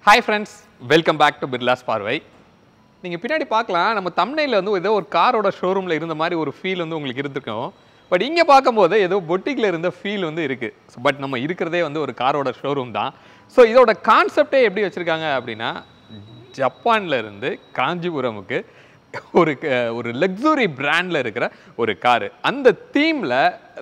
Hi friends, welcome back to Birla's பார்வை. நீங்க பின்னாடி பார்க்கலாம் நம்ம thumbnail வந்து ஏதோ ஒரு காரோட ஷோரூம்ல இருந்த மாதிரி ஒரு ஃபீல் வந்து உங்களுக்கு இருந்திருக்கும். பட் இங்க பாக்கும்போது ஏதோ பொட்டிக்ல இருந்த ஃபீல் வந்து இருக்கு. பட் நம்ம இருக்குறதே வந்து ஒரு காரோட ஷோரூம் தான். சோ இதோட கான்செப்டே எப்படி வச்சிருக்காங்க அப்படினா ஜப்பான்ல இருந்து காஞ்சிபுரமுக்கு ஒரு லக்ஸரி பிராண்ட்ல இருக்கிற ஒரு கார். அந்த தீம்ல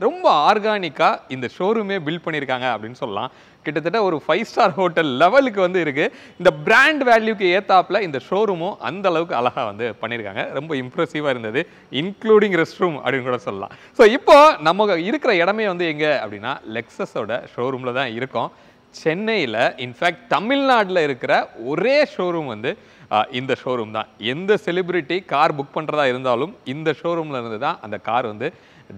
ரொம்ப ஆர்கானிக்கா இந்த ஷோரூமே பில்ட் பண்ணிருக்காங்க அப்படினு சொல்லலாம். கிட்டத்தட்ட ஒரு 5 ஸ்டார் ஹோட்டல் லெவலுக்கு வந்து இருக்கு. இந்த பிராண்ட் வேல்யூக்கு ஏத்தாப்ல இந்த ஷோரூமும் அந்த அளவுக்கு அழகா வந்து பண்ணிருக்காங்க. ரொம்ப இம்ப்ரெசிவா இருந்தது. இன்க்ளூடிங் ரெஸ்ட் ரூம் அப்படினு கூட சொல்லலாம். சோ இப்போ நம்ம இருக்கிற இடமே வந்து எங்க அப்படினா லெக்ஸஸோட ஷோரூம்ல தான் இருக்கோம். சென்னையில இன்ஃபேக்ட் தமிழ்நாடுல இருக்கிற ஒரே ஷோரூம் வந்து இந்த ஷோரூம் தான். எந்த செலிபிரிட்டி கார் புக் பண்றதா இருந்தாலும் இந்த ஷோரூம்ல இருந்து தான் அந்த கார் வந்து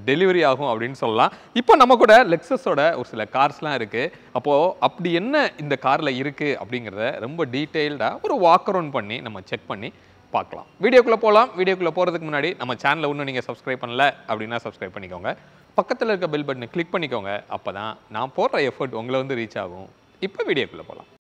டெலிவரி ஆகும் அப்படின்னு சொல்லலாம். இப்போ நம்ம கூட லெக்ஸஸோட ஒரு சில கார்ஸ்லாம் இருக்கு. அப்போ அப்படி என்ன இந்த கார்ல இருக்கு அப்படிங்கறத ரொம்ப டீடைல்டா ஒரு வாக் அரவுண்ட் பண்ணி நம்ம செக் பண்ணி பார்க்கலாம். வீடியோக்குள்ள போலாம். வீடியோக்குள்ள போறதுக்கு முன்னாடி நம்ம சேனலை இன்னும் நீங்க சப்ஸ்கிரைப் பண்ணல அப்படினா சப்ஸ்கிரைப் பண்ணிக்கோங்க. பக்கத்துல இருக்க பெல் பட்டனை கிளிக் பண்ணிக்கோங்க. அப்பதான் நான் போடுற எஃபோர்ட் உங்களை வந்து ரீச் ஆகும். இப்போ வீடியோக்குள்ள போலாம்.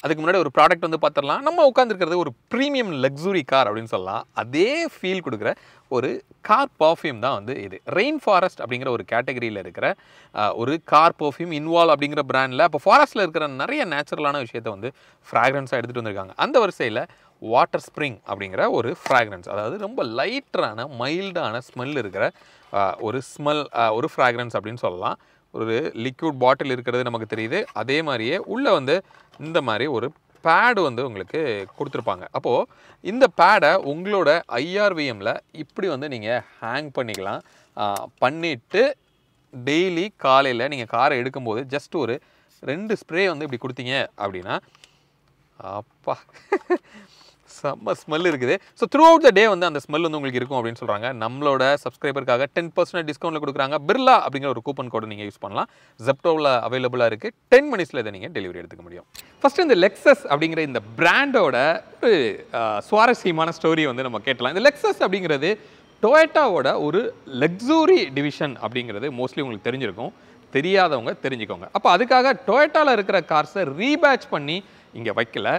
அதுக்கு முன்னாடி ஒரு ப்ராடக்ட் வந்து பார்த்துடலாம். நம்ம உட்காந்துருக்கிறது ஒரு ப்ரீமியம் லக்ஸுரி கார் அப்படின்னு சொல்லலாம். அதே ஃபீல் கொடுக்குற ஒரு கார் பர்ஃப்யூம் தான் வந்து இது. ரெயின் ஃபாரஸ்ட் அப்படிங்கிற ஒரு கேட்டகரியில் இருக்கிற ஒரு கார் பர்ஃப்யூம் இன்வால்வ் அப்படிங்கிற பிராண்டில் அப்போ ஃபாரஸ்ட்டில் இருக்கிற நிறைய நேச்சுரலான விஷயத்தை வந்து ஃப்ராக்ரன்ஸாக எடுத்துகிட்டு வந்திருக்காங்க. அந்த வரிசையில் வாட்டர் ஸ்ப்ரிங் அப்படிங்கிற ஒரு ஃப்ராக்ரன்ஸ், அதாவது ரொம்ப லைட்டரான மைல்டான ஸ்மெல் இருக்கிற ஒரு ஃப்ராக்ரன்ஸ் அப்படின்னு சொல்லலாம். ஒரு லிக்விட் பாட்டில் இருக்கிறது நமக்கு தெரியுது. அதே மாதிரியே உள்ளே வந்து இந்த மாதிரி ஒரு பேடு வந்து உங்களுக்கு கொடுத்துருப்பாங்க. அப்போது இந்த பேடை உங்களோட ஐஆர்விஎம்மில் இப்படி வந்து நீங்கள் ஹேங் பண்ணிக்கலாம். பண்ணிவிட்டு டெய்லி காலையில் நீங்கள் காரை எடுக்கும்போது ஜஸ்ட் ஒரு 2 ஸ்ப்ரே வந்து இப்படி கொடுத்தீங்க அப்படின்னா அப்பா செம்ம ஸ்மெல் இருக்குது. ஸோ த்ரூ அவுட் த டே வந்து அந்த ஸ்மெல் வந்து உங்களுக்கு இருக்கும் அப்படின்னு சொல்கிறாங்க. நம்மளோட சப்ஸ்கிரைபருக்காக 10% டிஸ்கவுண்ட்டில் கொடுக்குறாங்க. பிர்லா அப்படிங்கிற ஒரு கூப்பன் கோடு நீங்கள் யூஸ் பண்ணலாம். ஜெப்டோவில் அவைலபிளாக இருக்குது. 10 மினிட்ஸில் இதை நீங்கள் டெலிவரி எடுத்துக்க முடியும். ஃபஸ்ட்டு இந்த லெக்ஸஸ் அப்படிங்கிற இந்த பிராண்டோட ஒரு சுவாரஸ்யமான ஸ்டோரி வந்து நம்ம கேட்டலாம். இந்த லெக்ஸஸ் அப்படிங்கிறது டொயோட்டாவோட ஒரு லக்ஸுரி டிவிஷன் அப்படிங்கிறது மோஸ்ட்லி உங்களுக்கு தெரிஞ்சிருக்கும். தெரியாதவங்க தெரிஞ்சுக்கோங்க. அப்போ அதுக்காக டொயோட்டாவில் இருக்கிற கார்ஸை ரீபேட்ச் பண்ணி இங்கே வைக்கல.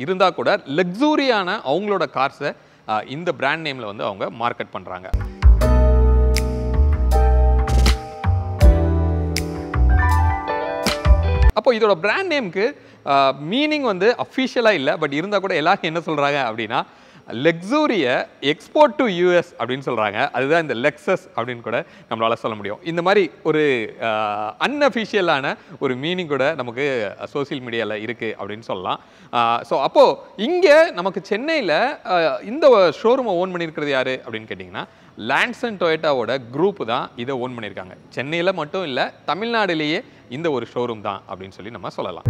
இருந்தால் கூட லக்ஸூரியான அவங்களோட கார்ஸை இந்த பிராண்ட் நேமில் வந்து அவங்க மார்க்கெட் பண்ணுறாங்க. அப்போ இதோட பிராண்ட் நேமுக்கு மீனிங் வந்து அஃபிஷியலாக இல்லை. பட் இருந்தால் கூட எல்லாரும் என்ன சொல்கிறாங்க அப்படின்னா லக்ஸூரியை எக்ஸ்போர்ட் டு யூஎஸ் அப்படின்னு சொல்கிறாங்க. அதுதான் இந்த லெக்ஸஸ் அப்படின்னு கூட நம்மளால் சொல்ல முடியும். இந்த மாதிரி ஒரு அன்அஃபிஷியலான ஒரு மீனிங் கூட நமக்கு சோசியல் மீடியாவில் இருக்குது அப்படின்னு சொல்லலாம். ஸோ அப்போது இங்கே நமக்கு சென்னையில் இந்த ஷோரூமை ஓன் பண்ணியிருக்கிறது யார் அப்படின்னு கேட்டிங்கன்னா லான்சன் டொயோட்டாவோட குரூப் தான் இதை ஓன் பண்ணியிருக்காங்க. சென்னையில் மட்டும் இல்லை, தமிழ்நாடுலேயே இந்த ஒரு ஷோரூம் தான் அப்படின்னு சொல்லி நம்ம சொல்லலாம்.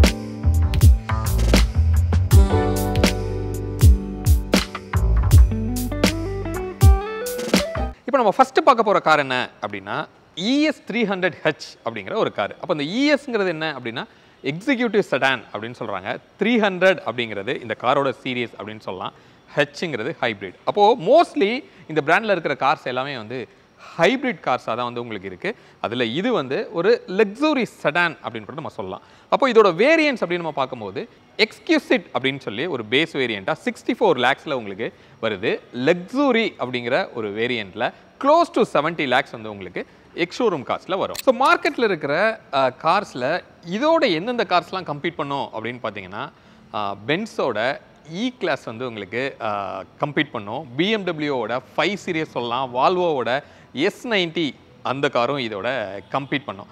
இப்போ நம்ம ஃபஸ்ட்டு பார்க்க போகிற கார் என்ன அப்படின்னா ES 300H அப்படிங்கிற ஒரு கார். அப்போ இந்த ESங்கிறது என்ன அப்படின்னா எக்ஸிக்யூட்டிவ் செடான் அப்படின்னு சொல்கிறாங்க. 300 அப்படிங்கிறது இந்த காரோட சீரியஸ் அப்படின்னு சொல்லலாம். ஹெச்ங்கிறது ஹைப்ரிட். அப்போது மோஸ்ட்லி இந்த பிராண்டில் இருக்கிற கார்ஸ் எல்லாமே வந்து ஹைப்ரிட் கார்ஸாக தான் வந்து உங்களுக்கு இருக்குது. அதில் இது வந்து ஒரு லக்ஸுரி செடான் அப்படின்னு கூட நம்ம சொல்லலாம். அப்போ இதோட வேரியன்ஸ் அப்படின்னு நம்ம பார்க்கும்போது எக்ஸ்க்யூசிட் அப்படின்னு சொல்லி ஒரு பேஸ் வேரியண்ட்டாக 64 lakhsல உங்களுக்கு வருது. லக்ஸுரி அப்படிங்கிற ஒரு வேரியண்ட்டில் க்ளோஸ் டு 70 lakhs வந்து உங்களுக்கு எக்ஸ்ஷோரூம் காஸ்ட்டில் வரும். ஸோ மார்க்கெட்டில் இருக்கிற கார்ஸில் இதோட எந்தெந்த கார்ஸ்லாம் கம்பீட் பண்ணோம் அப்படின்னு பார்த்தீங்கன்னா பென்ஸோட E class வந்து உங்களுக்கு கம்பீட் பண்ணோம். BMW ஓட 5 சீரிஸ் சொல்லலாம். வால்வோவோட S90 அந்த காரும் இதோட கம்பீட் பண்ணோம்.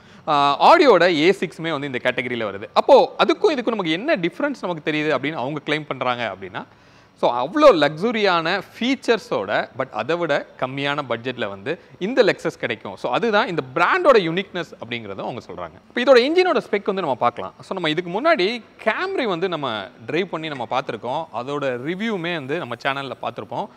ஆடியோட A6மே வந்து இந்த கேட்டகரியில் வருது. அப்போது அதுக்கும் இதுக்கும் நமக்கு என்ன டிஃப்ரென்ஸ் நமக்கு தெரியுது அப்படின்னு அவங்க கிளைம் பண்ணுறாங்க அப்படின்னா, ஸோ அவ்வளோ லக்ஸுரியான ஃபீச்சர்ஸோட பட் அதை விட கம்மியான பட்ஜெட்டில் வந்து இந்த லெக்ஸஸ் கிடைக்கும். ஸோ அதுதான் இந்த பிராண்டோட யூனிக்னஸ் அப்படிங்கிறதும் அவங்க சொல்கிறாங்க. இப்போ இதோட இன்ஜினோட ஸ்பெக் வந்து நம்ம பார்க்கலாம். ஸோ நம்ம இதுக்கு முன்னாடி கேம்ரி வந்து நம்ம ட்ரைவ் பண்ணி நம்ம பார்த்துருக்கோம். அதோட ரிவ்யூமே வந்து நம்ம சேனலில் பார்த்துருப்போம்.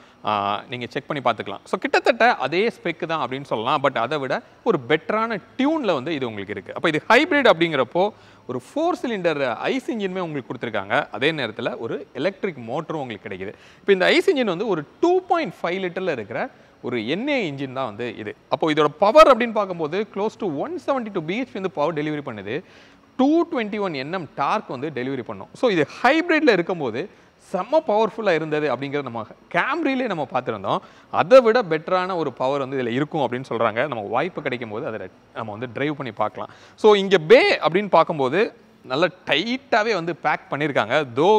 நீங்கள் செக் பண்ணி பார்த்துக்கலாம். ஸோ கிட்டத்தட்ட அதே ஸ்பெக் தான் அப்படின்னு சொல்லலாம். பட் அதை விட ஒரு பெட்டரான டியூனில் வந்து இது உங்களுக்கு இருக்குது. அப்போ இது ஹைப்ரிட் அப்படிங்கிறப்போ ஒரு 4 சிலிண்டர் ஐஸ் இன்ஜினுமே உங்களுக்கு கொடுத்துருக்காங்க. அதே நேரத்தில் ஒரு எலக்ட்ரிக் மோட்டரும் உங்களுக்கு கிடைக்குது. இப்போ இந்த ஐஸ் இன்ஜின் வந்து ஒரு 2.5 லிட்டரில் இருக்கிற ஒரு NA இன்ஜின் தான் வந்து இது. அப்போ இதோட பவர் அப்படின்னு பார்க்கும்போது க்ளோஸ் டு 172 பிஹெச்பி வந்து பவர் டெலிவரி பண்ணுது. 221 Nm டார்க் வந்து டெலிவரி பண்ணும். ஸோ இது ஹைப்ரிட்ல இருக்கும்போது செம்ம பவர்ஃபுல்லாக இருந்தது அப்படிங்கிறத நம்ம கேம்ரிலே நம்ம பார்த்துருந்தோம். அதை விட பெட்டரான ஒரு பவர் வந்து இதில் இருக்கும் அப்படின்னு சொல்கிறாங்க. நமக்கு வாய்ப்பு கிடைக்கும் போது அதை நம்ம வந்து டிரைவ் பண்ணி பார்க்கலாம். ஸோ இங்கே பே அப்படின்னு பார்க்கும்போது நல்லா டைட்டாகவே வந்து பேக் பண்ணியிருக்காங்க. தோ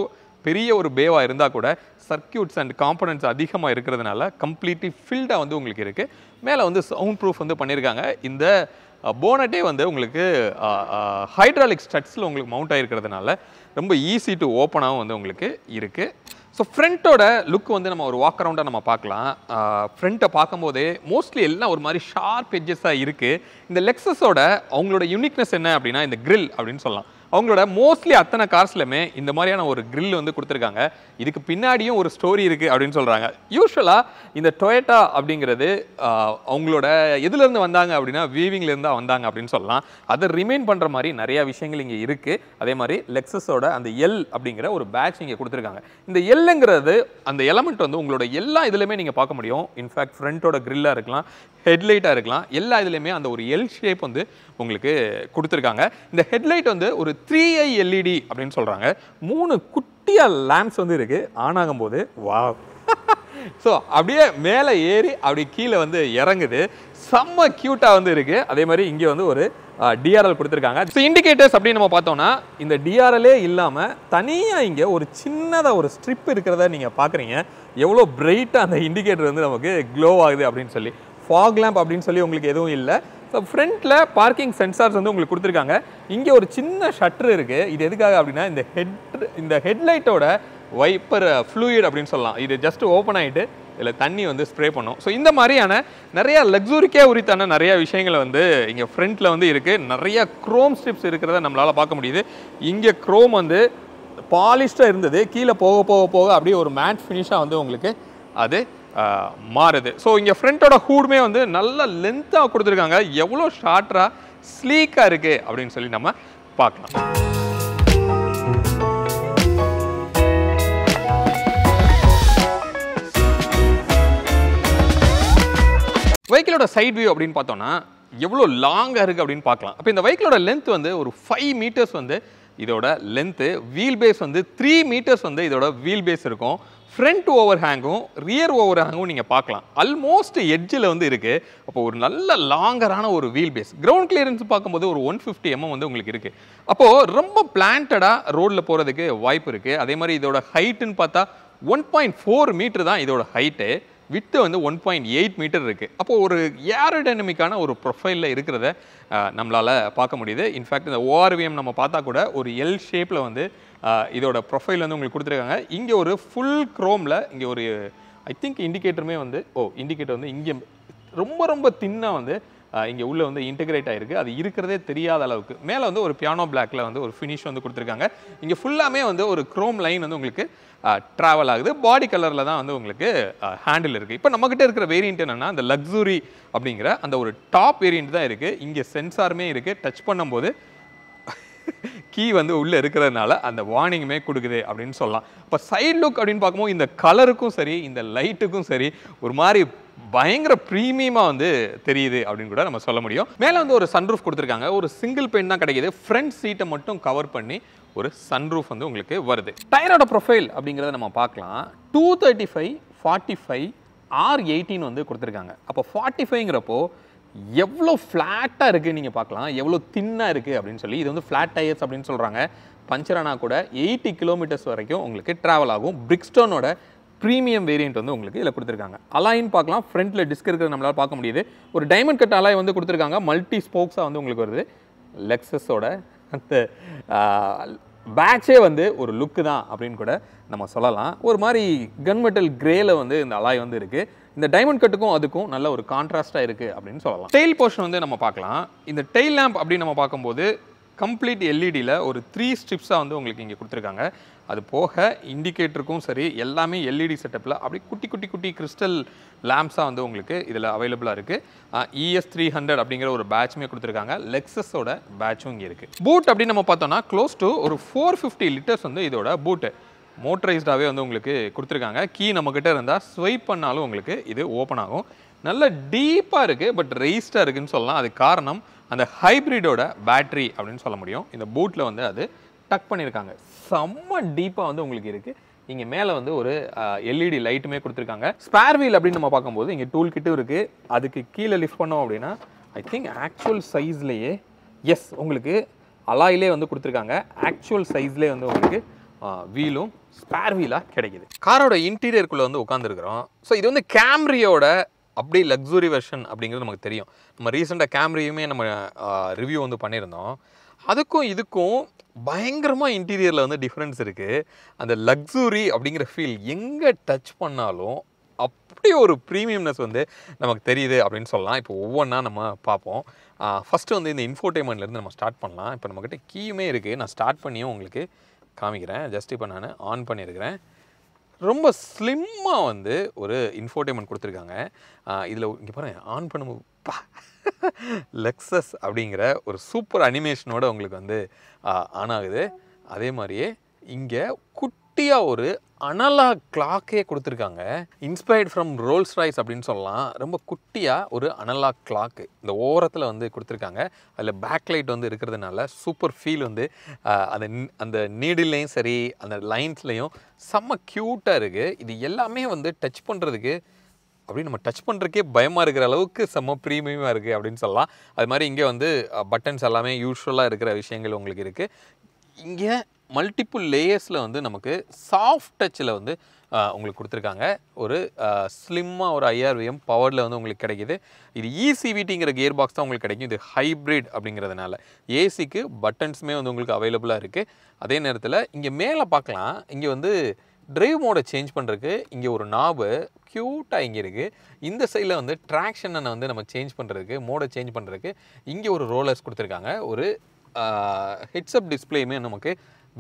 பெரிய ஒரு பேவாக இருந்தால் கூட சர்க்கியூட்ஸ் அண்ட் காம்பனன்ட்ஸ் அதிகமாக இருக்கிறதுனால கம்ப்ளீட்லி ஃபில்டாக வந்து உங்களுக்கு இருக்குது. மேலே வந்து சவுண்ட் ப்ரூஃப் வந்து பண்ணியிருக்காங்க. இந்த போனட்டே வந்து உங்களுக்கு ஹைட்ராலிக் ஸ்டட்ஸில் உங்களுக்கு மவுண்ட் ஆகிருக்கிறதுனால ரொம்ப ஈஸி டு ஓப்பனாகவும் வந்து உங்களுக்கு இருக்குது. ஸோ ஃப்ரண்ட்டோட லுக் வந்து நம்ம ஒரு வாக் அரவுண்டாக நம்ம பார்க்கலாம். ஃப்ரண்ட்டை பார்க்கும்போதே மோஸ்ட்லி எல்லாம் ஒரு மாதிரி ஷார்ப் எட்ஜஸாக இருக்குது. இந்த லெக்ஸஸோட அவங்களோட யூனிக்னஸ் என்ன அப்படின்னா இந்த கிரில் அப்படின்னு சொல்லலாம். அவங்களோட மோஸ்ட்லி அத்தனை கார்ஸ்லையுமே இந்த மாதிரியான ஒரு கிரில் வந்து கொடுத்துருக்காங்க. இதுக்கு பின்னாடியும் ஒரு ஸ்டோரி இருக்குது அப்படின்னு சொல்கிறாங்க. யூஸ்வலாக இந்த டொயோட்டா அப்படிங்கிறது அவங்களோட எதுலேருந்து வந்தாங்க அப்படின்னா வீவிங்லேருந்து தான் வந்தாங்க அப்படின்னு சொல்லலாம். அதை ரிமைன் பண்ணுற மாதிரி நிறையா விஷயங்கள் இங்கே இருக்குது. அதே மாதிரி லெக்ஸஸோட அந்த எல் அப்படிங்கிற ஒரு பேட்ச் இங்கே கொடுத்துருக்காங்க. இந்த எல்லுங்கிறது அந்த எலமெண்ட் வந்து உங்களோட எல்லா இதுலையுமே நீங்கள் பார்க்க முடியும். இன்ஃபேக்ட் ஃப்ரண்ட்டோட கிரில்லாக இருக்கலாம், ஹெட்லைட்டாக இருக்கலாம், எல்லா இதுலேயுமே அந்த ஒரு எல் ஷேப் வந்து உங்களுக்கு கொடுத்துருக்காங்க. இந்த ஹெட்லைட் வந்து ஒரு 3i LED அப்படின்னு சொல்கிறாங்க. 3 குட்டியாக லேம்ப்ஸ் வந்து இருக்குது. ஆன் ஆகும்போது வாவ் ஸோ அப்படியே மேலே ஏறி அப்படி கீழே வந்து இறங்குது. செம்ம க்யூட்டாக வந்து இருக்குது. அதே மாதிரி இங்கே வந்து ஒரு டிஆர்எல் கொடுத்துருக்காங்க. ஸோ இண்டிகேட்டர்ஸ் அப்படின்னு நம்ம பார்த்தோம்னா இந்த டிஆர்எல்லே இல்லாமல் தனியாக இங்கே ஒரு சின்னதாக ஒரு ஸ்ட்ரிப் இருக்கிறத நீங்கள் பார்க்குறீங்க. எவ்வளோ பிரைட்டாக அந்த இண்டிகேட்டர் வந்து நமக்கு க்ளோ ஆகுது அப்படின்னு சொல்லி. ஃபாக் லேம்ப் அப்படின்னு சொல்லி உங்களுக்கு எதுவும் இல்லை. ஸோ ஃப்ரண்ட்டில் பார்க்கிங் சென்சார்ஸ் வந்து உங்களுக்கு கொடுத்துருக்காங்க. இங்கே ஒரு சின்ன ஷட்டர் இருக்குது. இது எதுக்காக அப்படின்னா இந்த ஹெட்லைட்டோட வைப்பர் ஃப்ளூயிட் அப்படின்னு சொல்லலாம். இது ஜஸ்ட் ஓப்பன் ஆகிட்டு இதில் தண்ணி வந்து ஸ்ப்ரே பண்ணும். ஸோ இந்த மாதிரியான நிறையா லக்ஸுரிக்கே உரித்தான நிறையா விஷயங்களை வந்து இங்கே ஃப்ரண்ட்டில் வந்து இருக்குது. நிறையா க்ரோம் ஸ்ட்ரிப்ஸ் இருக்கிறத நம்மளால் பார்க்க முடியுது. இங்கே க்ரோம் வந்து பாலிஷ்டாக இருந்தது. கீழே போக போக போக அப்படியே ஒரு மேட் ஃபினிஷாக வந்து உங்களுக்கு அது மாறுது. ஸோ இங்கே ஃப்ரண்ட்டோட ஹூடுமே வந்து நல்ல லென்த்தாக கொடுத்துருக்காங்க. எவ்வளோ ஷார்ட்டாக ஸ்லீக்காக இருக்குது அப்படின்னு சொல்லி நம்ம பார்க்கலாம். வெஹிக்கிளோட சைட் வியூ அப்படின்னு பார்த்தோம்னா எவ்வளோ லாங்காக இருக்குது அப்படின்னு பார்க்கலாம். அப்போ இந்த வெஹிக்கிளோட லென்த் வந்து ஒரு 5 மீட்டர்ஸ் வந்து இதோட லென்த்து. வீல் பேஸ் வந்து 3 மீட்டர்ஸ் வந்து இதோட வீல் பேஸ் இருக்கும். ஃப்ரண்ட் ஓவர் ஹேங்கும் ரியர் ஓவர் ஹேங்கும் நீங்கள் பார்க்கலாம். ஆல்மோஸ்ட் எட்ஜில் வந்து இருக்குது. அப்போ ஒரு நல்ல லாங்கரான ஒரு வீல் பேஸ். கிரவுண்ட் கிளியரன்ஸ் பார்க்கும்போது ஒரு 150 mm வந்து உங்களுக்கு இருக்குது. அப்போது ரொம்ப பிளான்டடாக ரோடில் போகிறதுக்கு வாய்ப்பு இருக்குது. அதே மாதிரி இதோட ஹைட்டுன்னு பார்த்தா 1.4 மீட்டர் தான் இதோட ஹைட்டு. விட்டு வந்து 1.8 மீட்டர் இருக்குது. அப்போது ஒரு ஏரோடைனமிக்கான ஒரு ப்ரொஃபைலில் இருக்கிறத நம்மளால் பார்க்க முடியுது. இன்ஃபேக்ட் இந்த ORVM நம்ம பார்த்தா கூட ஒரு எல் ஷேப்பில் வந்து இதோட ப்ரொஃபைல் வந்து உங்களுக்கு கொடுத்துருக்காங்க. இங்கே ஒரு ஃபுல் க்ரோமில் இங்கே ஒரு ஐ திங்க் இண்டிகேட்டருமே வந்து இண்டிகேட்டர் வந்து இங்கே ரொம்ப ரொம்ப தின்னாக வந்து இங்கே உள்ளே வந்து இன்டெகிரேட் ஆகிருக்கு. அது இருக்கிறதே தெரியாத அளவுக்கு. மேலே வந்து ஒரு பியானோ பிளாக்ல வந்து ஒரு ஃபினிஷ் வந்து கொடுத்துருக்காங்க. இங்கே ஃபுல்லாமே வந்து ஒரு க்ரோம் லைன் வந்து உங்களுக்கு ட்ராவல் ஆகுது. பாடி கலரில் தான் வந்து உங்களுக்கு ஹேண்டில் இருக்குது. இப்போ நம்மக்கிட்ட இருக்கிற வேரியண்ட் என்னென்னா இந்த லக்ஸுரி அப்படிங்கிற அந்த ஒரு டாப் வேரியண்ட் தான் இருக்குது. இங்கே சென்சாருமே இருக்குது. டச் பண்ணும்போது கீ வந்து உள்ளே இருக்கிறதுனால அந்த வார்னிங்குமே கொடுக்குது அப்படின்னு சொல்லலாம். இப்போ சைட் லுக் அப்படின்னு பார்க்கும்போது இந்த கலருக்கும் சரி இந்த லைட்டுக்கும் சரி ஒரு மாதிரி பயங்கர ப்ரீமியமாக வந்து தெரியுது அப்படின்னு கூட நம்ம சொல்ல முடியும். மேலே வந்து ஒரு சன்ரூஃப் கொடுத்துருக்காங்க. ஒரு சிங்கிள் பெயின் தான் கிடைக்குது. ஃப்ரண்ட் சீட்டை மட்டும் கவர் பண்ணி ஒரு சன்ரூஃப் வந்து உங்களுக்கு வருது. டயரோட ப்ரொஃபைல் அப்படிங்கிறத நம்ம பார்க்கலாம். 235, 45, R18 வந்து கொடுத்துருக்காங்க. அப்போ 45ங்கிறப்போ எவ்வளோ ஃப்ளாட்டாக இருக்குது நீங்கள் பார்க்கலாம். எவ்வளோ தின்னாக இருக்குது அப்படின்னு சொல்லி. இது வந்து ஃப்ளாட் டயர்ஸ் அப்படின்னு சொல்கிறாங்க. பஞ்சர் ஆனால் கூட 80 கிலோமீட்டர்ஸ் வரைக்கும் உங்களுக்கு ட்ராவல் ஆகும். பிரிக்ஸ்டோனோட ப்ரீமியம் வேரியண்ட் வந்து உங்களுக்கு இதில் கொடுத்துருக்காங்க. அலாயின்னு பார்க்கலாம், ஃப்ரண்ட்டில் டிஸ்க் இருக்கிறது நம்மளால் பார்க்க முடியுது. ஒரு டைமண்ட் கட் அலாய் வந்து கொடுத்துருக்காங்க, மல்டி ஸ்போக்ஸாக வந்து உங்களுக்கு வருது. லெக்ஸஸோட அந்த பேட்சே வந்து ஒரு லுக்கு தான் அப்படின்னு கூட நம்ம சொல்லலாம். ஒரு மாதிரி கன்மெட்டல் கிரேல வந்து இந்த அலாய் வந்து இருக்குது. இந்த டைமண்ட் கட்டுக்கும் அதுக்கும் நல்ல ஒரு கான்ட்ராஸ்டாக இருக்குது அப்படின்னு சொல்லலாம். டெயில் போர்ஷன் வந்து நம்ம பார்க்கலாம். இந்த டெயில் லேம்ப் அப்படின்னு நம்ம பார்க்கும்போது கம்ப்ளீட் எல்இடியில் ஒரு 3 ஸ்ட்ரிப்ஸாக வந்து உங்களுக்கு இங்கே கொடுத்துருக்காங்க. அது போக இண்டிகேட்டருக்கும் சரி எல்லாமே எல்இடி செட்டப்பில் அப்படி குட்டி குட்டி குட்டி கிறிஸ்டல் லேம்ப்ஸாக வந்து உங்களுக்கு இதில் அவைலபிளாக இருக்குது. ES300 அப்படிங்கிற ஒரு பேட்சுமே கொடுத்துருக்காங்க. லெக்ஸஸோட பேட்சும் இங்கே இருக்குது. பூட் அப்படின்னு நம்ம பார்த்தோம்னா க்ளோஸ் டு ஒரு 450 லிட்டர்ஸ் வந்து இதோட பூட்டு மோட்டரைஸ்டாகவே வந்து உங்களுக்கு கொடுத்துருக்காங்க. கீ நம்மக்கிட்ட இருந்தால் ஸ்வைப் பண்ணாலும் உங்களுக்கு இது ஓப்பன் ஆகும். நல்ல டீப்பாக இருக்குது, பட் ரெய்ஸ்டாக இருக்குதுன்னு சொல்லலாம். அது காரணம் அந்த ஹைப்ரிடோட பேட்ரி அப்படின்னு சொல்ல முடியும். இந்த பூட்டில் வந்து அது டக் பண்ணியிருக்காங்க. செம்ம டீப்பாக வந்து உங்களுக்கு இருக்குது. இங்கே மேலே வந்து ஒரு எல்இடி லைட்டுமே கொடுத்துருக்காங்க. ஸ்பேர் வீல் அப்படின்னு நம்ம பார்க்கும்போது இங்கே டூல் கிட்டும் இருக்குது. அதுக்கு கீழே லிஃப்ட் பண்ணோம் அப்படின்னா ஐ திங்க் ஆக்சுவல் சைஸ்லேயே உங்களுக்கு அலாயிலே வந்து கொடுத்துருக்காங்க. ஆக்சுவல் சைஸ்லேயே வந்து உங்களுக்கு வீலும் ஸ்பேர் வீலாக கிடைக்குது. காரோட இன்டீரியருக்குள்ளே வந்து உட்காந்துருக்குறோம். ஸோ இது வந்து கேம்ரியோட அப்படி லக்ஸுரி வெர்ஷன் அப்படிங்கிறது நமக்கு தெரியும். நம்ம ரீசெண்டாக கேம்ரியுமே நம்ம ரிவ்யூ வந்து பண்ணியிருந்தோம். அதுக்கும் இதுக்கும் பயங்கரமாக இன்டீரியரில் வந்து டிஃப்ரென்ஸ் இருக்குது. அந்த லக்ஸுரி அப்படிங்கிற ஃபீல் எங்கே டச் பண்ணாலும் அப்படி ஒரு ப்ரீமியம்னஸ் வந்து நமக்கு தெரியுது அப்படின்னு சொல்லலாம். இப்போ ஒவ்வொன்றா நம்ம பார்ப்போம். ஃபஸ்ட்டு வந்து இந்த இன்ஃபோடெயின்மெண்ட்லேருந்து நம்ம ஸ்டார்ட் பண்ணலாம். இப்போ நம்மக்கிட்ட கீயுமே இருக்குது. நான் ஸ்டார்ட் பண்ணியும் உங்களுக்கு காமிக்கிறேன். ஜஸ்ட் இப்போ நான் ஆன் பண்ணியிருக்கிறேன். ரொம்ப ஸ்லிம்மாக வந்து ஒரு இன்ஃபோடெயின்மெண்ட் கொடுத்துருக்காங்க. இதில் இங்கே பாருங்கள், ஆன் பண்ணும்போது லெக்ஸஸ் அப்படிங்கிற ஒரு சூப்பர் அனிமேஷனோட உங்களுக்கு வந்து ஆன் ஆகுது. அதே மாதிரியே இங்கே குட்டியாக ஒரு அனலாக் கிளாக்கே கொடுத்துருக்காங்க. இன்ஸ்பயர்ட் ஃப்ரம் ரோல்ஸ் ராய்ஸ் அப்படின்னு சொல்லலாம். ரொம்ப குட்டியாக ஒரு அனலாக் கிளாக்கு இந்த ஓரத்தில் வந்து கொடுத்துருக்காங்க. அதில் பேக்லைட் வந்து இருக்கிறதுனால சூப்பர் ஃபீல் வந்து அந்த நீடில்லையும் சரி அந்த லைன்ஸ்லையும் செம்ம க்யூட்டாக இருக்குது. இது எல்லாமே வந்து டச் பண்ணுறதுக்கு அப்படி நம்ம டச் பண்ணுறதுக்கே பயமாக இருக்கிற அளவுக்கு செம்ம ப்ரீமியமாக இருக்குது அப்படின்னு சொல்லலாம். அது மாதிரி இங்கே வந்து பட்டன்ஸ் எல்லாமே யூஸ்வலாக இருக்கிற விஷயங்கள் உங்களுக்கு இருக்குது. இங்கே மல்டிப்புள் லேயர்ஸில் வந்து நமக்கு சாஃப்ட் டச்சில் வந்து உங்களுக்கு கொடுத்துருக்காங்க. ஒரு ஸ்லிம்மாக ஒரு 5000 பவரில் வந்து உங்களுக்கு கிடைக்கிது. இது ECVTங்கிற கியர் பாக்ஸ் தான் உங்களுக்கு கிடைக்கும். இது ஹைப்ரிட் அப்படிங்கிறதுனால ஏசிக்கு பட்டன்ஸுமே வந்து உங்களுக்கு அவைலபிளாக இருக்குது. அதே நேரத்தில் இங்கே மேலே பார்க்கலாம், இங்கே வந்து ட்ரைவ் மோடை சேஞ்ச் பண்ணுறதுக்கு இங்கே ஒரு நாபு க்யூட்டாக இங்கே இருக்குது. இந்த சைடில் வந்து ட்ராக்ஷனை வந்து நம்ம சேஞ்ச் பண்ணுறதுக்கு மோடை சேஞ்ச் பண்ணுறதுக்கு இங்கே ஒரு ரோலர்ஸ் கொடுத்துருக்காங்க. ஒரு ஹெட்ஸ்அப் டிஸ்பிளேயுமே நமக்கு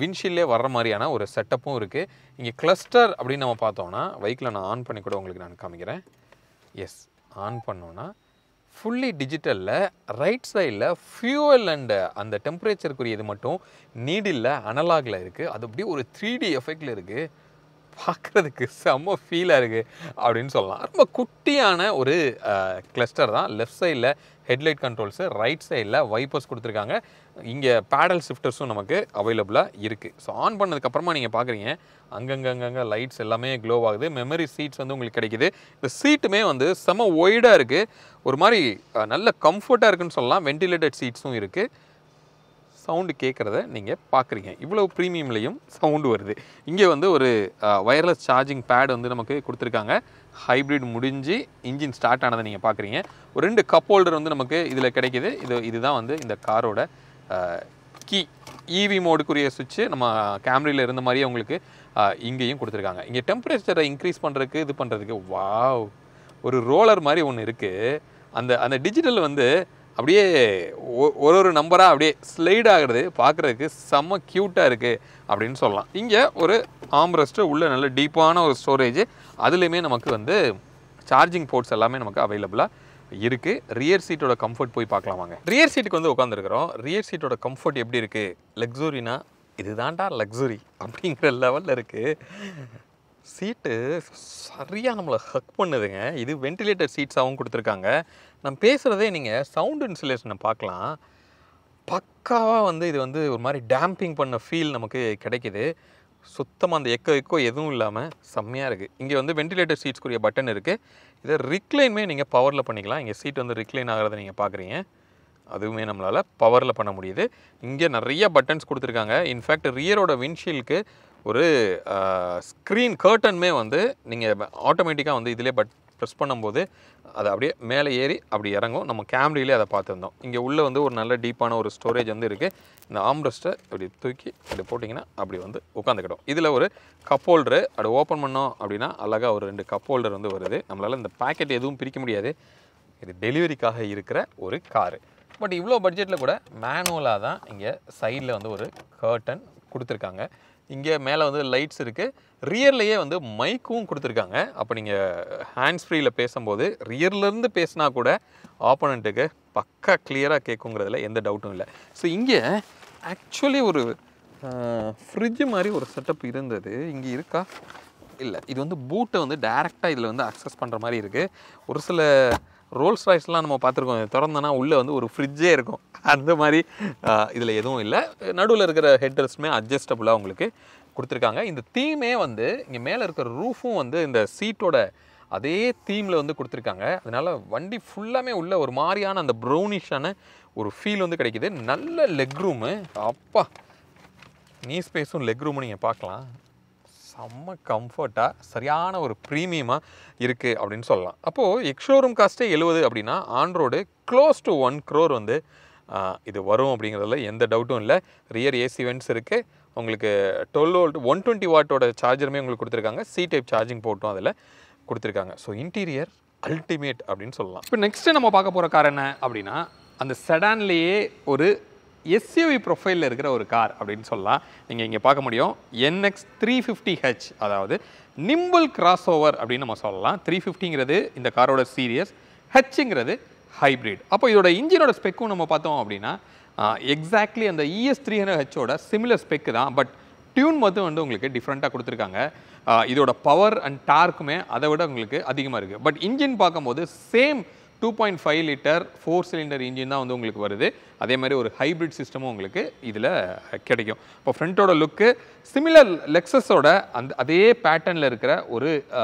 விண்ட்ஷீல்லே வர்ற மாதிரியான ஒரு செட்டப்பும் இருக்குது. இங்கே கிளஸ்டர் அப்படின்னு நம்ம பார்த்தோன்னா பைக்கில் நான் ஆன் பண்ணி கூட உங்களுக்கு நான் காமிக்கிறேன். ஆன் பண்ணோன்னா ஃபுல்லி டிஜிட்டலில் ரைட் சைடில் ஃபியூவல் அண்ட் அந்த டெம்பரேச்சருக்குரிய இது மட்டும் நீடில் அனலாகில் இருக்குது. அது அப்படியே ஒரு 3D எஃபெக்டில் இருக்குது. பார்க்குறதுக்கு செம்ம ஃபீலாக இருக்குது அப்படின்னு சொல்லலாம். ரொம்ப குட்டியான ஒரு கிளஸ்டர் தான். லெஃப்ட் சைடில் ஹெட்லைட் கண்ட்ரோல்ஸு, ரைட் சைடில் வைப்பர்ஸ் கொடுத்துருக்காங்க. இங்கே பேடல் ஷிஃப்டர்ஸும் நமக்கு அவைலபிளாக இருக்குது. ஸோ ஆன் பண்ணதுக்கப்புறமா நீங்கள் பார்க்குறீங்க அங்கங்கே லைட்ஸ் எல்லாமே க்ளோ ஆகுது. மெமரி சீட்ஸ் வந்து உங்களுக்கு கிடைக்குது. இந்த சீட்டுமே வந்து செம்ம ஒய்டாக இருக்குது. ஒரு மாதிரி நல்ல கம்ஃபர்ட்டாக இருக்குன்னு சொல்லலாம். வென்டிலேட்டட் சீட்ஸும் இருக்குது. சவுண்டு கேட்குறத நீங்கள் பார்க்குறீங்க. இவ்வளோ ப்ரீமியம்லேயும் சவுண்டு வருது. இங்கே வந்து ஒரு வயர்லெஸ் சார்ஜிங் பேட் வந்து நமக்கு கொடுத்துருக்காங்க. ஹைப்ரிட் முடிஞ்சு இன்ஜின் ஸ்டார்ட் ஆனதை நீங்கள் பார்க்குறீங்க. ஒரு 2 கப் ஹோல்டர் வந்து நமக்கு இதில் கிடைக்கிது. இதுதான் வந்து இந்த காரோட கீ. EV மோடுக்குரிய சுவிட்சு நம்ம கேமரியில் இருந்த மாதிரியே உங்களுக்கு இங்கேயும் கொடுத்துருக்காங்க. இங்கே டெம்பரேச்சரை இன்க்ரீஸ் பண்ணுறதுக்கு இது பண்ணுறதுக்கு வாவ் ஒரு ரோலர் மாதிரி ஒன்று இருக்குது. அந்த டிஜிட்டல் வந்து அப்படியே ஒரு நம்பராக அப்படியே ஸ்லைட் ஆகிறது பார்க்குறதுக்கு செம்ம க்யூட்டாக இருக்குது அப்படின்னு சொல்லலாம். இங்கே ஒரு ஆம்ரெஸ்ட்டு உள்ள நல்ல டீப்பான ஒரு ஸ்டோரேஜ், அதுலேயுமே நமக்கு வந்து சார்ஜிங் போர்ட்ஸ் எல்லாமே நமக்கு அவைலபிளாக இருக்குது. ரியர் சீட்டோட கம்ஃபர்ட் போய் பார்க்கலாம் வாங்க. ரியர் சீட்டுக்கு வந்து உட்காந்துருக்குறோம். ரியர் சீட்டோட கம்ஃபர்ட் எப்படி இருக்குது? லக்ஸுரினா இதுதான்டா லக்ஸுரி அப்படிங்கிற லெவலில் இருக்குது. சீட்டு சரியாக நம்மளை ஹக் பண்ணுதுங்க. இது வென்டிலேட்டர் சீட்ஸாகவும் கொடுத்துருக்காங்க. நம்ம பேசுகிறதே நீங்கள் சவுண்ட் இன்சுலேஷனை பார்க்கலாம். பக்காவாக வந்து இது வந்து ஒரு மாதிரி டேம்பிங் பண்ண ஃபீல் நமக்கு கிடைக்கிது. சுத்தமாக அந்த எக்கோ எதுவும் இல்லாமல் செம்மையாக இருக்குது. இங்கே வந்து வென்டிலேட்டர் சீட்ஸ்க்குரிய பட்டன் இருக்குது. இதை ரிக்ளைனுமே நீங்கள் பவரில் பண்ணிக்கலாம். இங்கே சீட் வந்து ரிக்ளைன் ஆகிறத நீங்கள் பார்க்குறீங்க. அதுவுமே நம்மளால் பவரில் பண்ண முடியுது. இங்கே நிறைய பட்டன்ஸ் கொடுத்துருக்காங்க. இன்ஃபேக்ட் ரியரோட விண்ட்ஷீல்டுக்கு ஒரு ஸ்க்ரீன் கர்ட்டனுமே வந்து நீங்கள் ஆட்டோமேட்டிக்காக வந்து இதிலே ப்ரெஸ் பண்ணும்போது அது அப்படியே மேலே ஏறி அப்படி இறங்கும். நம்ம கேமரியிலே அதை பார்த்துருந்தோம். இங்கே உள்ளே வந்து ஒரு நல்ல டீப்பான ஒரு ஸ்டோரேஜ் வந்து இருக்குது. இந்த ஆம்ரெஸ்ட்டை இப்படி தூக்கி இப்படி போட்டிங்கன்னா அப்படி வந்து உட்காந்துக்கிடும். இதில் ஒரு கப் ஹோல்டரு அப்படி ஓப்பன் பண்ணோம் அப்படின்னா அழகாக ஒரு 2 கப் ஹோல்டர் வந்து வருது. நம்மளால் இந்த பேக்கெட் எதுவும் பிரிக்க முடியாது. இது டெலிவரிக்காக இருக்கிற ஒரு காரு. பட் இவ்வளோ பட்ஜெட்டில் கூட மேனுவலாக தான் இங்கே சைடில் வந்து ஒரு கர்ட்டன் கொடுத்துருக்காங்க. இங்கே மேலே வந்து லைட்ஸ் இருக்குது. ரியர்லேயே வந்து மைக்கும் கொடுத்துருக்காங்க. அப்போ நீங்கள் ஹேண்ட்ஸ் ஃப்ரீயில் பேசும்போது ரியர்லேருந்து பேசினா கூட ஆப்போனண்ட்டுக்கு பக்கா கிளியராக கேட்குங்கிறதுல எந்த டவுட்டும் இல்லை. ஸோ இங்கே ஆக்சுவலி ஒரு ஃப்ரிட்ஜு மாதிரி ஒரு செட்டப் இருந்தது. இங்கே இருக்கா? இல்லை. இது வந்து பூட்டை வந்து டைரெக்டாக இதில் வந்து அக்சஸ் பண்ணுற மாதிரி இருக்குது. ஒரு சில ரோல்ஸ் ராய்ஸ்லாம் நம்ம பார்த்துருக்கோம். திறந்தோன்னா உள்ளே வந்து ஒரு ஃப்ரிட்ஜே இருக்கும். அந்த மாதிரி இதில் எதுவும் இல்லை. நடுவில் இருக்கிற ஹெட்ரெஸ்ட்டுமே அட்ஜஸ்டபுளாக உங்களுக்கு கொடுத்துருக்காங்க. இந்த தீமே வந்து இங்கே மேலே இருக்கிற ரூஃபும் வந்து இந்த சீட்டோட அதே தீமில் வந்து கொடுத்துருக்காங்க. அதனால் வண்டி ஃபுல்லாமே உள்ள ஒரு மாதிரியான அந்த ப்ரௌனிஷான ஒரு ஃபீல் வந்து கிடைக்கிது. நல்ல லெக் ரூமு. அப்பா, நீ ஸ்பேஸும் லெக் ரூமும் நீங்கள் பார்க்கலாம். செம்ம கம்ஃபர்ட்டாக சரியான ஒரு ப்ரீமியமாக இருக்குது அப்படின்னு சொல்லலாம். அப்போது எக்ஸ்ஷோரூம் காஸ்ட்டே 70 அப்படின்னா on road close to 1 crore வந்து இது வரும் அப்படிங்கிறதுல எந்த டவுட்டும் இல்லை. ரியர் ஏசி வென்ட்ஸ் இருக்குது. உங்களுக்கு 12 volt 120 வாட்டோட சார்ஜருமே உங்களுக்கு கொடுத்துருக்காங்க. சி டைப் சார்ஜிங் போட்டும் அதில் கொடுத்துருக்காங்க. ஸோ இன்டீரியர் அல்டிமேட் அப்படின்னு சொல்லலாம். இப்போ நெக்ஸ்ட்டு நம்ம பார்க்க போகிற கார் என்ன அப்படின்னா, அந்த செடான்லேயே ஒரு எஸ்யூவி ப்ரொஃபைலில் இருக்கிற ஒரு கார் அப்படின்னு சொல்லலாம். நீங்கள் இங்கே பார்க்க முடியும் NX 350H, அதாவது நிம்பிள் கிராஸ் ஓவர் அப்படின்னு நம்ம சொல்லலாம். 350ங்கிறது இந்த காரோட சீரியஸ், ஹெச்ங்கிறது ஹைப்ரிட். அப்போ இதோட இன்ஜினோட ஸ்பெக்கும் நம்ம பார்த்தோம் அப்படின்னா எக்ஸாக்ட்லி அந்த ES 300Hோட சிமிலர் ஸ்பெக்கு தான். பட் டியூன் மட்டும் வந்து உங்களுக்கு டிஃப்ரெண்ட்டாக கொடுத்துருக்காங்க. இதோட பவர் அண்ட் டார்க்குமே அதை விட உங்களுக்கு அதிகமாக இருக்குது. பட் இன்ஜின் பார்க்கும்போது சேம் 2.5 லிட்டர் 4 சிலிண்டர் இன்ஜின் தான் வந்து உங்களுக்கு வருது. அதே மாதிரி ஒரு ஹைப்ரிட் சிஸ்டமும் உங்களுக்கு இதில் கிடைக்கும். இப்போ ஃப்ரண்ட்டோட லுக்கு சிமிலர் லெக்ஸஸோட அதே பேட்டர்னில் இருக்கிற ஒரு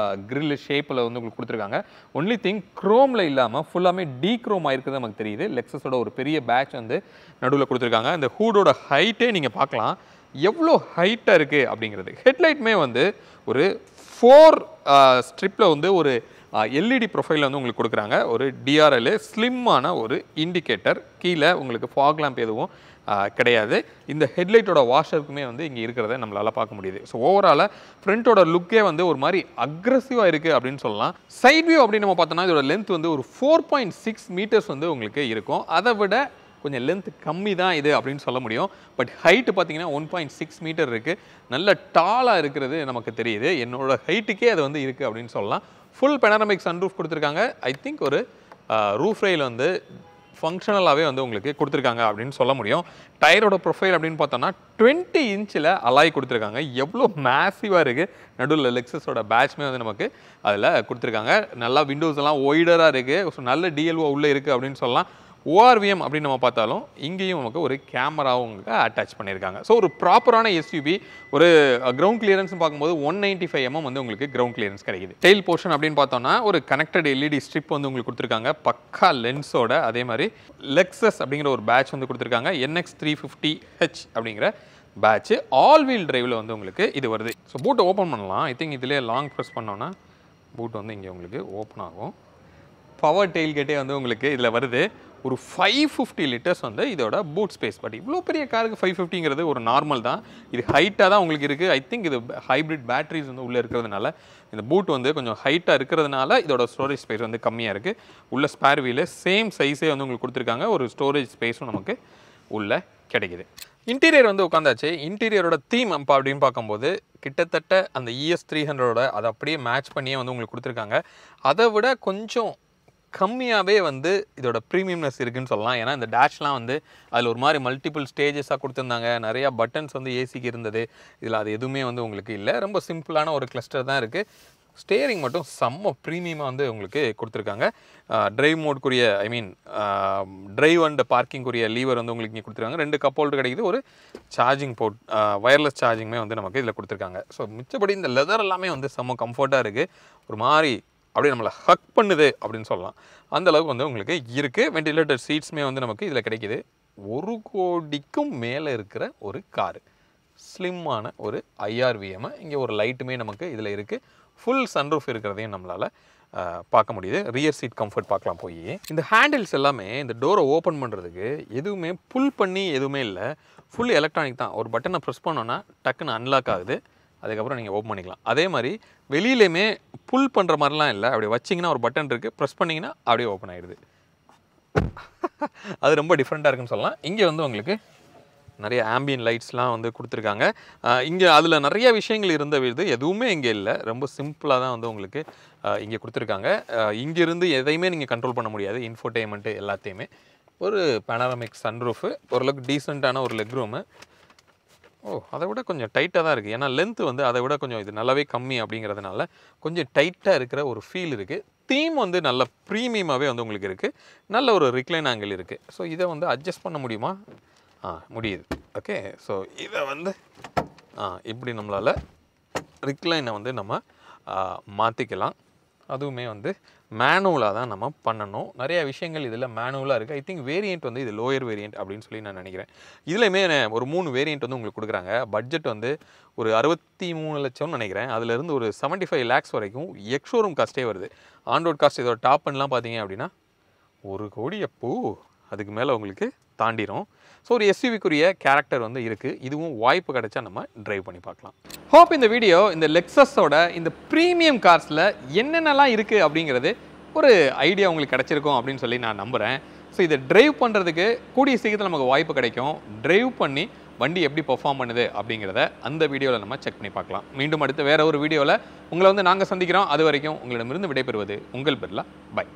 கிரில் ஷேப்பில் வந்து உங்களுக்கு கொடுத்துருக்காங்க. ஒன்லி திங் குரோமில் இல்லாமல் ஃபுல்லாமே டீக்ரோம் ஆயிருக்குது நமக்கு தெரியுது. லெக்ஸஸோட ஒரு பெரிய பேட்ச் வந்து நடுவில் கொடுத்துருக்காங்க. இந்த ஹூடோட ஹைட்டே நீங்கள் பார்க்கலாம் எவ்வளோ ஹைட்டாக இருக்குது அப்படிங்கிறது. ஹெட்லைட்டுமே வந்து ஒரு 4 ஸ்ட்ரிப்பில் வந்து ஒரு எல்இடி ப்ரொஃபைலில் வந்து உங்களுக்கு கொடுக்குறாங்க. ஒரு டிஆர்எல் ஸ்லிம்மான ஒரு இண்டிகேட்டர். கீழே உங்களுக்கு ஃபாக் லேம்ப் எதுவும் கிடையாது. இந்த ஹெட்லைட்டோட வாஷருக்குமே வந்து இங்கே இருக்கிறத நம்மளால் பார்க்க முடியுது. ஸோ ஓவராலாக ஃப்ரண்ட்டோட லுக்கே வந்து ஒரு மாதிரி அக்ரெசிவாக இருக்குது அப்படின்னு சொல்லலாம். சைட் வியூ அப்படின்னு நம்ம பார்த்தோம்னா இதோட லென்த் வந்து ஒரு 4.6 மீட்டர்ஸ் வந்து உங்களுக்கு இருக்கும். அதை விட கொஞ்சம் லென்த் கம்மி தான் இது அப்படின்னு சொல்ல முடியும். பட் ஹைட்டு பார்த்தீங்கன்னா 1.6 மீட்டர் இருக்குது. நல்ல டாலாக இருக்கிறது நமக்கு தெரியுது. என்னோட ஹைட்டுக்கே அது வந்து இருக்குது அப்படின்னு சொல்லலாம். ஃபுல் பெனரமிக் சன்ரூஃப் கொடுத்துருக்காங்க. ஐ திங்க் ஒரு ரூஃப் ரெயில் வந்து ஃபங்க்ஷனலாகவே வந்து உங்களுக்கு கொடுத்துருக்காங்க அப்படின்னு சொல்ல முடியும். டயரோட ப்ரொஃபைல் அப்படின்னு பார்த்தோம்னா 20 இன்ச்சில் அலாய் கொடுத்துருக்காங்க. எவ்வளோ மேசிவாக இருக்குது. நடுவில் லெக்ஸஸோட பேட்ச்மே வந்து நமக்கு அதில் கொடுத்துருக்காங்க. நல்லா விண்டோஸ் எல்லாம் ஒய்டராக இருக்குது. ஸோ நல்ல டிஎல்ஓ உள்ளே இருக்குது அப்படின்னு சொல்லலாம். ORVM அப்படின்னு நம்ம பார்த்தாலும் இங்கேயும் நமக்கு ஒரு கேமராவும் அட்டாச் பண்ணியிருக்காங்க. ஸோ ஒரு ப்ராப்பரான எஸ்யூவி. ஒரு கிரவுண்ட் கிளியரன்ஸ் பார்க்கும்போது 195 mm வந்து உங்களுக்கு கிரவுண்ட் கிளியரன்ஸ் கிடைக்குது. டெயில் போர்ஷன் அப்படின்னு பார்த்தோம்னா ஒரு கனெக்டட் எல்இடி ஸ்ட்ரிப் வந்து உங்களுக்கு கொடுத்துருக்காங்க. பக்கா லென்ஸோட. அதே மாதிரி லெக்ஸஸ் அப்படிங்கிற ஒரு பேட்ச் வந்து கொடுத்துருக்காங்க. NX 350H அப்படிங்கிற பேட்ச். ஆல் வீல் டிரைவில் வந்து உங்களுக்கு இது வருது. ஸோ பூட்டை ஓப்பன் பண்ணலாம். ஐ திங்க் இதிலே லாங் ப்ரெஸ் பண்ணோன்னா பூட் வந்து இங்கே உங்களுக்கு ஓப்பன் ஆகும். பவர் டெயில் கேட்டே வந்து உங்களுக்கு இதில் வருது. ஒரு 550 லிட்டர்ஸ் வந்து இதோட பூட் ஸ்பேஸ். பட் இவ்வளோ பெரிய காருக்கு 550ங்கிறது ஒரு நார்மல் தான். இது ஹைட்டாக தான் உங்களுக்கு இருக்குது. ஐ திங்க் இது ஹைப்ரிட் பேட்டரிஸ் வந்து உள்ளே இருக்கிறதுனால இந்த பூட் வந்து கொஞ்சம் ஹைட்டாக இருக்கிறதுனால இதோட ஸ்டோரேஜ் ஸ்பேஸ் வந்து கம்மியாக இருக்குது. உள்ள ஸ்பேர் வீலு சேம் சைஸே வந்து உங்களுக்கு கொடுத்துருக்காங்க. ஒரு ஸ்டோரேஜ் ஸ்பேஸும் நமக்கு உள்ளே கிடைக்குது. இன்டீரியர் வந்து உட்காந்தாச்சு. இன்டீரியரோட தீம் அப்போ அப்படின்னு பார்க்கும்போது கிட்டத்தட்ட அந்த ES 300ஓட அதை அப்படியே மேட்ச் பண்ணியே வந்து உங்களுக்கு கொடுத்துருக்காங்க. அதை விட கொஞ்சம் கம்மியாகவே வந்து இதோட ப்ரீமியம்னஸ் இருக்குதுன்னு சொல்லலாம். ஏன்னா இந்த டேஷ்லாம் வந்து அதில் ஒரு மாதிரி மல்டிபிள் ஸ்டேஜஸாக கொடுத்துருந்தாங்க. நிறையா பட்டன்ஸ் வந்து ஏசிக்கு இருந்தது. இதில் அது எதுவுமே வந்து உங்களுக்கு இல்லை. ரொம்ப சிம்பிளான ஒரு கிளஸ்டர் தான் இருக்குது. ஸ்டேரிங் மட்டும் செம்ம ப்ரீமியமாக வந்து உங்களுக்கு கொடுத்துருக்காங்க. ட்ரைவ் மோட்க்குரிய ட்ரைவ் அண்ட் பார்க்கிங்குரிய லீவர் வந்து உங்களுக்கு இங்கே கொடுத்துருக்காங்க. 2 கப் ஹோல்டர் கிடைக்குது. ஒரு சார்ஜிங் போர்ட், வயர்லெஸ் சார்ஜிங்குமே வந்து நமக்கு இதில் கொடுத்துருக்காங்க. ஸோ மிச்சப்படி இந்த லெதர் எல்லாமே வந்து செம்ம கம்ஃபர்ட்டாக இருக்குது. ஒரு மாதிரி அப்படியே நம்மளை ஹக் பண்ணுது அப்படின்னு சொல்லலாம். அந்த அளவுக்கு வந்து உங்களுக்கு இருக்குது. வெண்டிலேட்டர் சீட்ஸுமே வந்து நமக்கு இதில் கிடைக்கிது. 1 கோடிக்கும் மேலே இருக்கிற ஒரு காரு. ஸ்லிம்மான ஒரு ஐஆர்விஎம். இங்கே ஒரு லைட்டுமே நமக்கு இதில் இருக்குது. ஃபுல் சன்ரூஃப் இருக்கிறதையும் நம்மளால் பார்க்க முடியுது. ரியர் சீட் கம்ஃபர்ட் பார்க்கலாம் போய். இந்த ஹேண்டில்ஸ் எல்லாமே இந்த டோரை ஓப்பன் பண்ணுறதுக்கு எதுவுமே புல் பண்ணி எதுவுமே இல்லை, ஃபுல் எலக்ட்ரானிக் தான். ஒரு பட்டனை ப்ரெஸ் பண்ணோன்னா டக்குன்னு அன்லாக் ஆகுது, அதுக்கப்புறம் நீங்கள் ஓப்பன் பண்ணிக்கலாம். அதே மாதிரி வெளியிலையுமே புல் பண்ணுற மாதிரிலாம் இல்லை, அப்படி வச்சிங்கன்னா ஒரு பட்டன் இருக்குது, ப்ரெஸ் பண்ணிங்கன்னா அப்படியே ஓப்பன் ஆகிடுது. அது ரொம்ப டிஃப்ரெண்ட்டாக இருக்குன்னு சொல்லலாம். இங்கே வந்து உங்களுக்கு நிறைய ஆம்பியன் லைட்ஸ்லாம் வந்து கொடுத்துருக்காங்க. இங்கே அதில் நிறைய விஷயங்கள் இருந்த விது எதுவுமே இங்கே இல்லை, ரொம்ப சிம்பிளாக தான் வந்து உங்களுக்கு இங்கே கொடுத்துருக்காங்க. இங்கேருந்து எதையுமே நீங்கள் கண்ட்ரோல் பண்ண முடியாது, இன்ஃபோடெயின்மெண்ட்டு எல்லாத்தையுமே. ஒரு பேனராமிக் சன்ரூஃபு, ஓரளவுக்கு டீசெண்டான ஒரு லெக் ரூமு. அதை விட கொஞ்சம் டைட்டாக தான் இருக்குது, ஏன்னா லென்த்து வந்து அதை விட கொஞ்சம் இது நல்லாவே கம்மி அப்படிங்கிறதுனால கொஞ்சம் டைட்டாக இருக்கிற ஒரு ஃபீல் இருக்குது. தீம் வந்து நல்ல ப்ரீமியமாகவே வந்து உங்களுக்கு இருக்குது, நல்ல ஒரு ரிக்ளைன் ஆங்கிள் இருக்குது. ஸோ இதை வந்து அட்ஜஸ்ட் பண்ண முடியுமா? முடியுது. ஓகே, ஸோ இதை வந்து இப்படி நம்மளால் ரிக்ளைனை வந்து நம்ம மாற்றிக்கலாம். அதுவுமே வந்து மேனுவலாக தான் நம்ம பண்ணணும். நிறைய விஷயங்கள் இதில் மேனுவலாக இருக்குது. ஐ திங்க் வேரியண்ட் வந்து இது லோயர் வேரியண்ட் அப்படின்னு சொல்லி நான் நினைக்கிறேன். இதுலையுமே ஒரு 3 வேரியண்ட் வந்து உங்களுக்கு கொடுக்குறாங்க. பட்ஜெட் வந்து ஒரு 63 லட்சம்னு நினைக்கிறேன். அதுலேருந்து ஒரு 75 lakhs வரைக்கும் எக்ஸ்ஷோரூம் காஸ்ட்டே வருது. ஆன் ரோட் காஸ்ட் இதோட டாப் பண்ணலாம் பார்த்தீங்க அப்படின்னா 1 கோடி அப்போ அதுக்கு மேலே உங்களுக்கு தாண்டிடும். ஸோ ஒரு எஸ்யூவிக்குரிய கேரக்டர் வந்து இருக்குது. இதுவும் வாய்ப்பு கிடைச்சா நம்ம ட்ரைவ் பண்ணி பார்க்கலாம். ஹோப் இந்த வீடியோ இந்த லெக்ஸஸோட இந்த ப்ரீமியம் கார்ஸில் என்னென்னலாம் இருக்குது அப்படிங்கிறது ஒரு ஐடியா உங்களுக்கு கிடச்சிருக்கும் அப்படின்னு சொல்லி நான் நம்புகிறேன். ஸோ இதை ட்ரைவ் பண்ணுறதுக்கு கூடிய சீக்கிரத்தில் நமக்கு வாய்ப்பு கிடைக்கும். ட்ரைவ் பண்ணி வண்டி எப்படி பெர்ஃபார்ம் பண்ணுது அப்படிங்கிறத அந்த வீடியோவில் நம்ம செக் பண்ணி பார்க்கலாம். மீண்டும் அடுத்து வேறு ஒரு வீடியோவில் உங்களை வந்து நாங்கள் சந்திக்கிறோம். அது வரைக்கும் உங்களிடமிருந்து விடைபெறுவது உங்கள் பிர்லா. பை.